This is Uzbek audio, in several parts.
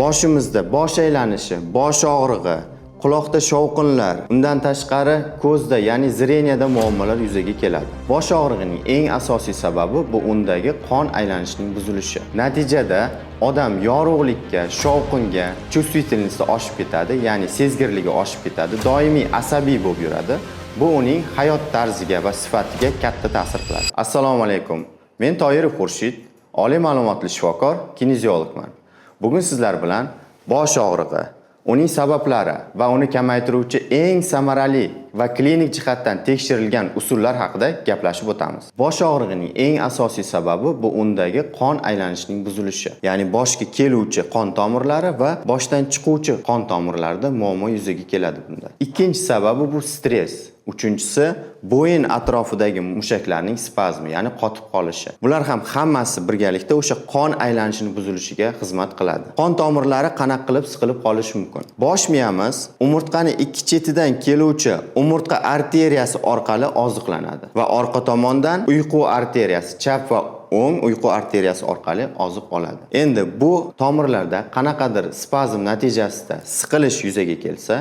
Boshimizda bosh aylanishi, bosh og'rig'i, quloqda shovqinlar, undan tashqari ko'zda, ya'ni zreniyada muammolar yuzaga keladi. Bosh og'rig'ining eng asosiy sababi bu undagi qon aylanishining buzilishi. Natijada odam yorug'likka, shovqinga, chuvstvительности oshib ketadi, ya'ni sezgirligi oshib ketadi, doimiy asabiy bo'lib yuradi. Bu uning hayot tarziga va sifatiga katta ta'sir qiladi. Assalomu alaykum. Men Toyirov Xurshid, oliy ma'lumotli shifokor, kineziologman. Bugun sizlar bilan bosh og'rig'i, uning sabablari va uni kamaytiruvchi eng samarali va klinik jihatdan tekshirilgan usullar haqida gaplashib o'tamiz. Bosh og'rig'ining eng asosiy sababi bu undagi qon aylanishining buzilishi, ya'ni boshga keluvchi qon tomirlari va boshdan chiquvchi qon tomirlarida muammo yuzaga keladi bunda. Ikkinchi sababi bu stress. Uchinchisi bo'yin atrofidagi mushaklarning spazmi, ya'ni qotib qolishi. Bular ham hammasi birgalikda o'sha qon aylanishining buzilishiga xizmat qiladi. Qon tomirlari qanaqa qilib siqilib qolishi mumkin. Bosh miyamiz umurtqaning ikki chetidan keluvchi umurtqa arteriyasi orqali oziqlanadi va orqa tomondan uyqu arteriyasi, chap va o'ng uyqu arteriyasi orqali oziq oladi. Endi bu tomirlarda qanaqadir spazm natijasida siqilish yuzaga kelsa,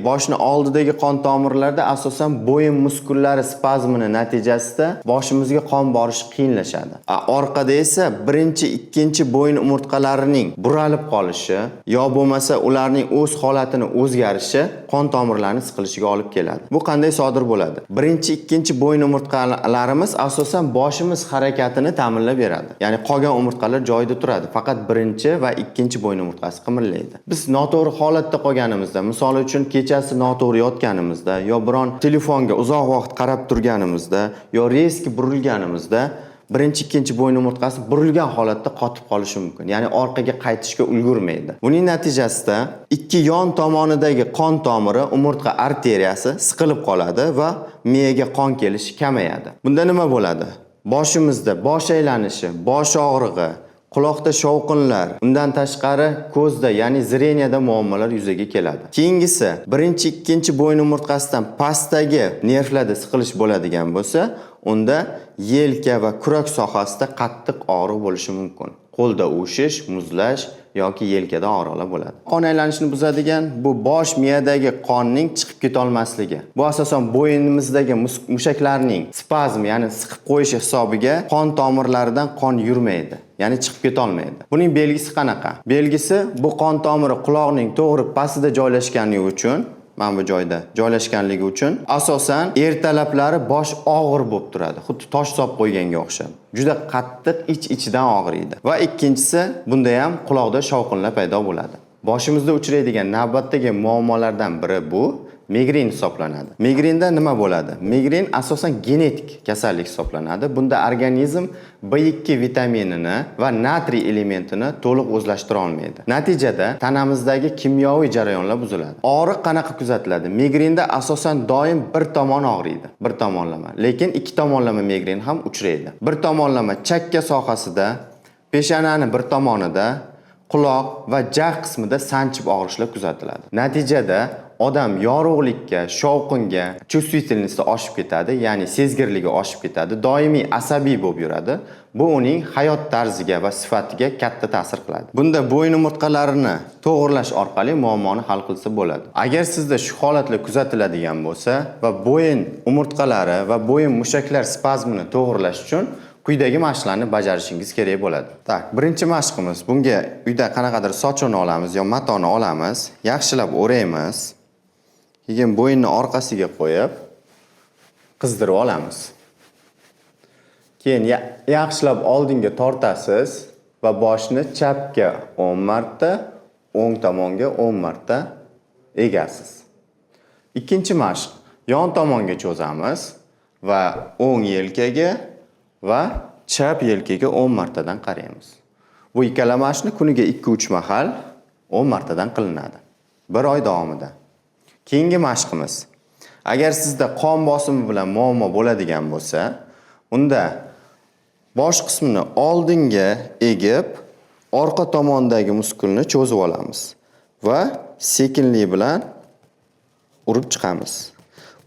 boshni oldidagi qon tomirlarda asosan bo'yin muskullari spazmini natijasida boshimizga qon borishi qiyinlashadi. Orqada esa birinchi, ikkinchi bo'yin umurtqalarining buralib qolishi yo bo'lmasa ularning o'z holatini o'zgarishi qon tomirlarining siqilishiga olib keladi. Bu qanday sodir bo'ladi? Birinchi, ikkinchi bo'yin umurtqalarimiz asosan boshimiz harakatini ta'minlab beradi. Ya'ni qolgan umurtqalar joyida turadi. Faqat birinchi va ikkinchi bo'yin umurtqasi qimirlaydi. Biz noto'g'ri holatda qolganimizda, misol uchun kechasi noto'g'ri yotganimizda yo biron telefonga uzoq vaqt qarab turganimizda yo reski burilganimizda birinchi, ikkinchi bo'yin umurtqasi burilgan holatda qotib qolishi mumkin. Ya'ni orqaga qaytishga ulgurmaydi. Buning natijasida ikki yon tomonidagi qon tomiri, umurtqa arteriyasi siqilib qoladi va miyaga qon kelishi kamayadi. Bunda nima bo'ladi? Boshimizda bosh aylanishi, bosh og'rig'i, quloqda shovqinlar, undan tashqari ko'zda, ya'ni zreniyada muammolar yuzaga keladi. Keyingisi, birinchi, ikkinchi bo'yin umurtqasidan pastdagi nervlarda siqilish bo'ladigan bo'lsa, unda yelka va kurak sohasida qattiq og'riq bo'lishi mumkin. Qo'lda uvishish, muzlash yoki yelkada og'riqlar bo'ladi. Qon aylanishini buzadigan bu bosh miyadagi qonning chiqib keta olmasligi. Bu asosan bo'yinimizdagi mushaklarning spazmi, ya'ni siqib qo'yish hisobiga qon tomirlaridan qon yurmaydi, ya'ni chiqib keta olmaydi. Buning belgisi qanaqa? Belgisi bu qon tomiri quloqning to'g'ri pastida joylashganligi uchun, mana bu joyda joylashganligi uchun asosan ertalablari bosh og'ir bo'lib turadi. Xuddi tosh solib qo'yganga o'xshab. Juda qattiq ich-ichidan og'riydi. Va ikkinchisi, bunda ham quloqda shovqinlar paydo bo'ladi. Boshimizda uchraydigan navbatdagi muammolardan biri bu migren hisoblanadi. Migrenda nima bo'ladi? Migren asosan genetik kasallik hisoblanadi. Bunda organizm B2 vitaminini va natriy elementini to'liq o'zlashtira olmaydi. Natijada tanamizdagi kimyoviy jarayonlar buziladi. Og'riq qanaqa kuzatiladi? Migrenda asosan doim bir tomon og'riydi, bir tomonlama. Lekin ikki tomonlama migren ham uchraydi. Bir tomonlama chakka sohasida, peshananing bir tomonida, quloq va jag qismida sanchib og'rishlar kuzatiladi. Natijada odam yorug'likka, shovqinga, chuvstvительности oshib ketadi, ya'ni sezgirligi oshib ketadi, doimiy asabiy bo'lib yuradi. Bu uning hayot tarziga va sifatiga katta ta'sir qiladi. Bunda bo'yin umurtqalarini to'g'irlash orqali muammoni hal qilsa bo'ladi. Agar sizda shu holatlar kuzatiladigan bo'lsa va bo'yin umurtqalari va bo'yin mushaklar spazmini to'g'irlash uchun quyidagi mashqlarni bajarishingiz kerak bo'ladi. Tak, birinchi mashqimiz. Bunga uyda qanaqadir sochini olamiz yo matoni olamiz, yaxshilab o'raymiz. Keyin bo'yinni orqasiga qo'yib qizdirib olamiz. Keyin yaxshilab oldinga tortasiz va boshni chapga 10 marta, o'ng tomonga 10 marta egasiz. Ikkinchi mashq. Yon tomonga cho'zamiz va o'ng yelkaga va chap yelkaga 10 martadan qaraymiz. Bu ikkala mashqni kuniga 2-3 mahal 10 martadan qilinadi. 1 oy davomida. Keyingi mashqimiz. Agar sizda qon bosimi bilan muammo bo'ladigan bo'lsa, unda bosh qismini oldinga egib, orqa tomondagi muskulni cho'zib olamiz va sekinlik bilan urib chiqamiz.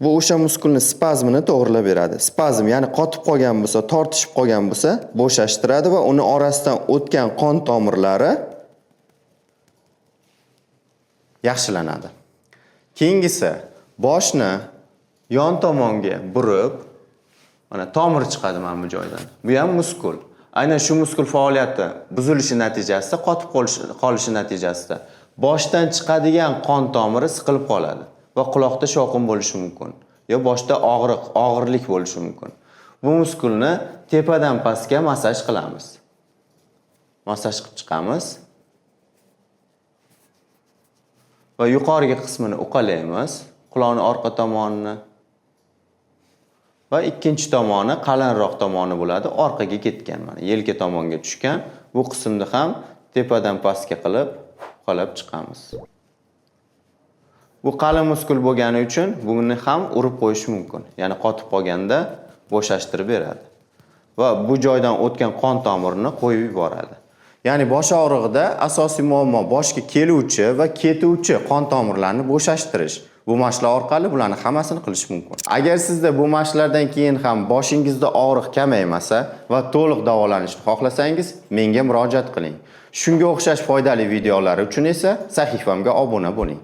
Bu o'sha muskulni spazmini to'g'rilab beradi. Spazm, ya'ni qotib qolgan bo'lsa, tortishib qolgan bo'lsa, bo'shashtiradi va uni orasidan o'tgan qon tomirlari yaxshilanadi. Keyingisi, boshni yon tomonga burib, mana tomir chiqadi mana bu joydan. Bu ham muskul. Aynan shu muskul faoliyati buzilishi natijasida, qotib qolishi natijasida boshdan chiqadigan qon tomiri siqilib qoladi va quloqda shovqin bo'lishi mumkin. Yo boshda og'irlik bo'lishi mumkin. Bu muskulni tepadan pastga massaj qilamiz. Massaj qilib chiqamiz. Va yuqoriga qismini uqalaymiz. Quloqning orqa tomonini. Va ikkinchi tomoni, qalinroq tomoni bo'ladi, orqaga ketgan mana, yelka tomonga tushgan. Bu qismni ham tepadan pastga qilib, uqalab chiqamiz. Bu qalin muskul bo'lgani uchun buni ham urib qo'yish mumkin. Ya'ni qotib qolganda bo'shashtirib beradi. Va bu joydan o'tgan qon tomirini qo'yib yuboradi. Ya'ni bosh og'rig'ida asosiy muammo boshga keluvchi va ketuvchi qon tomirlarini bo'shashtirish. Bu mashqlar orqali bularni hammasini qilish mumkin. Agar sizda bu mashqlardan keyin ham boshingizda og'riq kamaymasa va to'liq davolanishni xohlasangiz, menga murojaat qiling. Shunga o'xshash foydali videolar uchun esa sahifamga obuna bo'ling.